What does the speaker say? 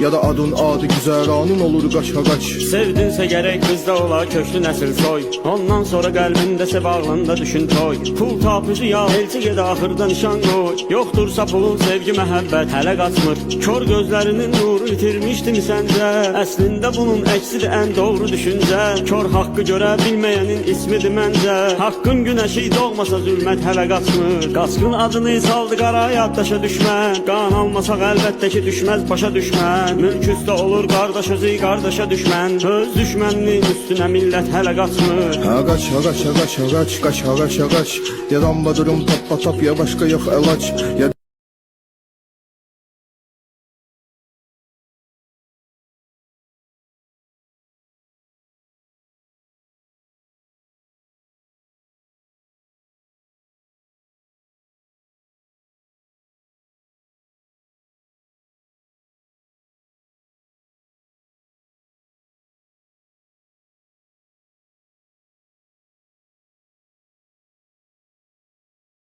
ya da adın adı güzəranın olur qaç. Sevdinsə gərək qızda ola köklü nəsil soy. Ondan sonra qəlbindəsə bağlında düşün toy. Pul tapıcı ya elçi ged axırda nişan qoy. Yoxdursa pulun sevgi məhəbbət hələ qaçmır. Kör gözlərinin nuru itirmişdin səncə. Əslində bunun əksidir ən doğru düşüncə. Kör haqqı görə bilməyənin ismidir məncə. Haqqın günəşi doğmasa zülmət hələ qaçmır. Qaçqın adını saldı qara yaddaşa düşmən. Qan almasaq əlbəttə ki düşməz başa düşmən. Mülk üstə olur qardaş özü qardaşa düşmən. Öz düşməninin üstünə millət hələ qaçmır. Qaç, ya damba durum tap ya başqa yox əlac. Ya